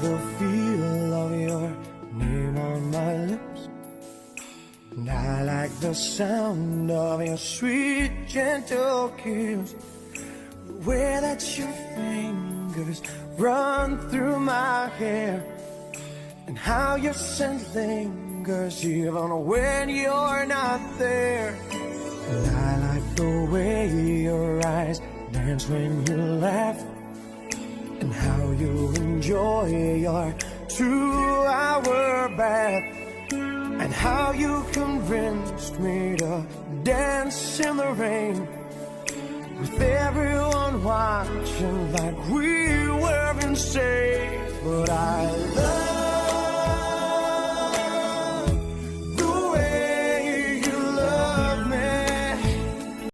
the feel of your name on my lips, and I like the sound of your sweet, gentle kiss. The way that your fingers run through my hair, and how your scent lingers even when you're not there. And I like the way your eyes dance when you laugh, and how you enjoy your 2-hour bath, and how you convinced me to dance in the rain, with everyone watching like we were insane. But I love